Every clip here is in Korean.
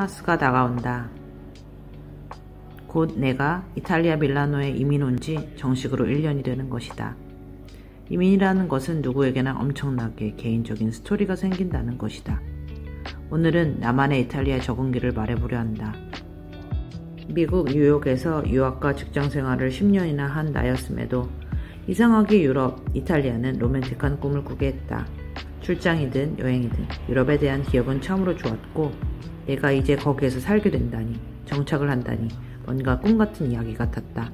크리스마스가 다가온다. 곧 내가 이탈리아 밀라노에 이민 온 지 정식으로 1년이 되는 것이다. 이민이라는 것은 누구에게나 엄청나게 개인적인 스토리가 생긴다는 것이다. 오늘은 나만의 이탈리아 적응기를 말해보려 한다. 미국 뉴욕에서 유학과 직장생활을 10년이나 한 나였음에도 이상하게 유럽, 이탈리아는 로맨틱한 꿈을 꾸게 했다. 출장이든 여행이든 유럽에 대한 기억은 참으로 좋았고 내가 이제 거기에서 살게 된다니, 정착을 한다니 뭔가 꿈같은 이야기 같았다.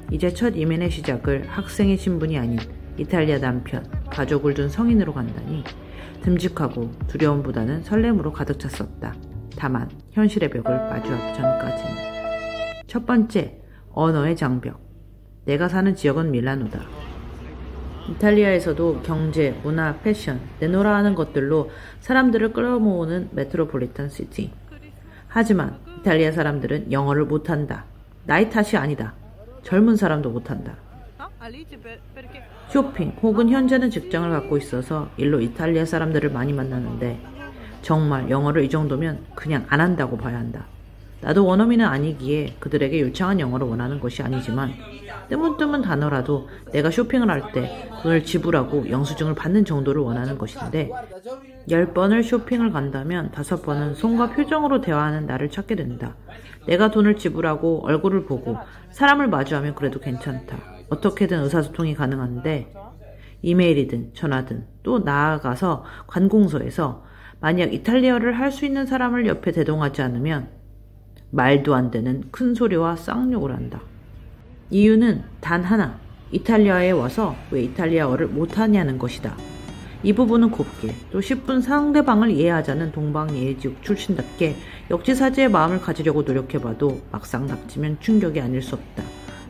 이제 첫 이민의 시작을 학생의 신분이 아닌 이탈리아 남편, 가족을 둔 성인으로 간다니 듬직하고 두려움보다는 설렘으로 가득 찼었다. 다만 현실의 벽을 마주하기 전까지는. 첫 번째, 언어의 장벽. 내가 사는 지역은 밀라노다. 이탈리아에서도 경제, 문화, 패션, 내노라 하는 것들로 사람들을 끌어모으는 메트로폴리탄 시티. 하지만 이탈리아 사람들은 영어를 못한다. 나이 탓이 아니다. 젊은 사람도 못한다. 쇼핑 혹은 현재는 직장을 갖고 있어서 일로 이탈리아 사람들을 많이 만나는데 정말 영어를 이 정도면 그냥 안 한다고 봐야 한다. 나도 원어민은 아니기에 그들에게 유창한 영어를 원하는 것이 아니지만 뜨문뜨문 단어라도 내가 쇼핑을 할 때 돈을 지불하고 영수증을 받는 정도를 원하는 것인데 10번을 쇼핑을 간다면 5번은 손과 표정으로 대화하는 나를 찾게 된다. 내가 돈을 지불하고 얼굴을 보고 사람을 마주하면 그래도 괜찮다. 어떻게든 의사소통이 가능한데 이메일이든 전화든 또 나아가서 관공서에서 만약 이탈리아어를 할 수 있는 사람을 옆에 대동하지 않으면 말도 안 되는 큰 소리와 쌍욕을 한다. 이유는 단 하나, 이탈리아에 와서 왜 이탈리아어를 못하냐는 것이다. 이 부분은 곱게 또 10분 상대방을 이해하자는 동방예의지국 출신답게 역지사지의 마음을 가지려고 노력해봐도 막상 닥치면 충격이 아닐 수 없다.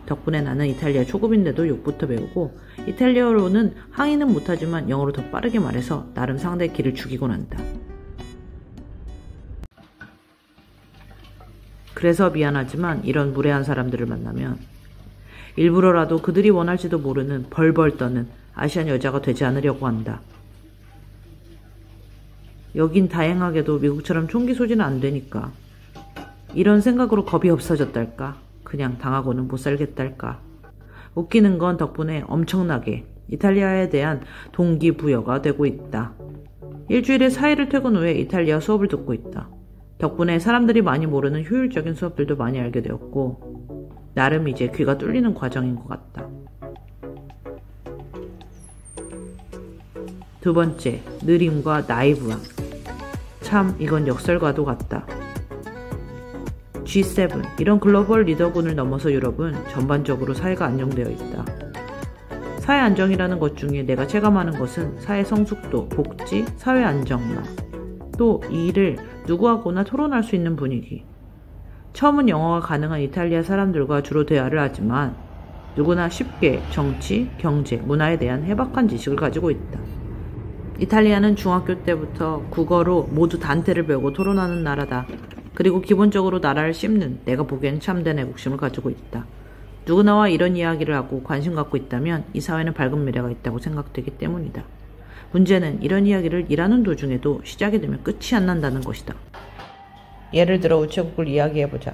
덕분에 나는 이탈리아 초급인데도 욕부터 배우고 이탈리아어로는 항의는 못하지만 영어로 더 빠르게 말해서 나름 상대의 기를 죽이곤 한다. 그래서 미안하지만 이런 무례한 사람들을 만나면 일부러라도 그들이 원할지도 모르는 벌벌 떠는 아시안 여자가 되지 않으려고 한다. 여긴 다행하게도 미국처럼 총기 소지는 안 되니까 이런 생각으로 겁이 없어졌달까? 그냥 당하고는 못 살겠달까? 웃기는 건 덕분에 엄청나게 이탈리아에 대한 동기부여가 되고 있다. 일주일에 4일을 퇴근 후에 이탈리아 수업을 듣고 있다. 덕분에 사람들이 많이 모르는 효율적인 수업들도 많이 알게 되었고 나름 이제 귀가 뚫리는 과정인 것 같다. 두 번째, 느림과 나이브함. 참 이건 역설과도 같다. G7, 이런 글로벌 리더군을 넘어서 유럽은 전반적으로 사회가 안정되어 있다. 사회 안정이라는 것 중에 내가 체감하는 것은 사회 성숙도, 복지, 사회 안정망, 또 이 일을 누구하고나 토론할 수 있는 분위기. 처음은 영어가 가능한 이탈리아 사람들과 주로 대화를 하지만 누구나 쉽게 정치, 경제, 문화에 대한 해박한 지식을 가지고 있다. 이탈리아는 중학교 때부터 국어로 모두 단테를 배우고 토론하는 나라다. 그리고 기본적으로 나라를 씹는 내가 보기엔 참된 애국심을 가지고 있다. 누구나와 이런 이야기를 하고 관심 갖고 있다면 이 사회는 밝은 미래가 있다고 생각되기 때문이다. 문제는 이런 이야기를 일하는 도중에도 시작이 되면 끝이 안 난다는 것이다. 예를 들어 우체국을 이야기해보자.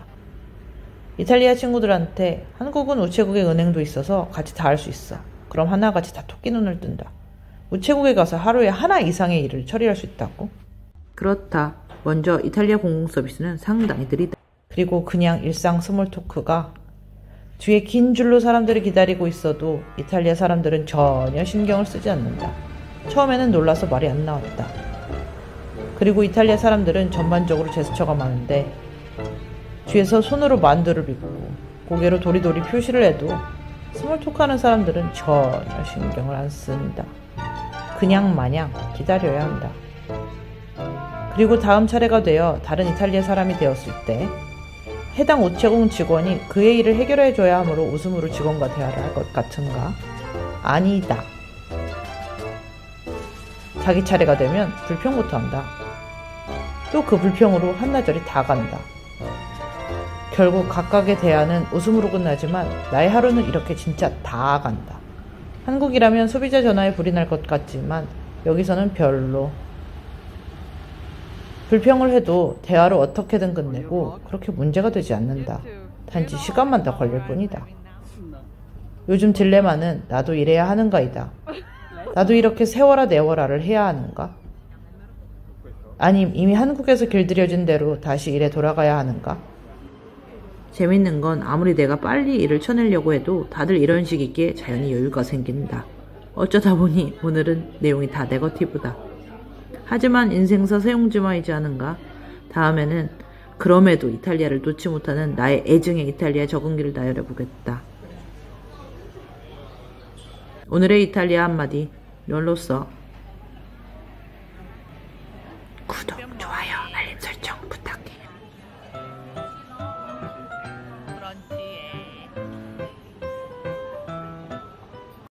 이탈리아 친구들한테 한국은 우체국에 은행도 있어서 같이 다 할 수 있어. 그럼 하나같이 다 토끼눈을 뜬다. 우체국에 가서 하루에 하나 이상의 일을 처리할 수 있다고? 그렇다. 먼저 이탈리아 공공서비스는 상당히 느리다. 그리고 그냥 일상 스몰 토크가 뒤에 긴 줄로 사람들이 기다리고 있어도 이탈리아 사람들은 전혀 신경을 쓰지 않는다. 처음에는 놀라서 말이 안 나왔다. 그리고 이탈리아 사람들은 전반적으로 제스처가 많은데 뒤에서 손으로 만두를 빚고 고개로 도리도리 표시를 해도 스몰 토크하는 사람들은 전혀 신경을 안 쓴다. 그냥 마냥 기다려야 한다. 그리고 다음 차례가 되어 다른 이탈리아 사람이 되었을 때 해당 우체국 직원이 그의 일을 해결해줘야 하므로 웃음으로 직원과 대화를 할 것 같은가? 아니다. 자기 차례가 되면 불평부터 한다. 또 그 불평으로 한나절이 다 간다. 결국 각각의 대화는 웃음으로 끝나지만 나의 하루는 이렇게 진짜 다 간다. 한국이라면 소비자 전화에 불이 날 것 같지만 여기서는 별로. 불평을 해도 대화로 어떻게든 끝내고 그렇게 문제가 되지 않는다. 단지 시간만 더 걸릴 뿐이다. 요즘 딜레마는 나도 이래야 하는가이다. 나도 이렇게 세워라 내워라를 해야 하는가? 아님 이미 한국에서 길들여진 대로 다시 일에 돌아가야 하는가? 재밌는 건 아무리 내가 빨리 일을 쳐내려고 해도 다들 이런 식이기에 자연히 여유가 생긴다. 어쩌다 보니 오늘은 내용이 다 네거티브다. 하지만 인생사 세용지마이지 않은가? 다음에는 그럼에도 이탈리아를 놓지 못하는 나의 애증의 이탈리아 적응기를 나열해보겠다. 오늘의 이탈리아 한마디, 널로 써.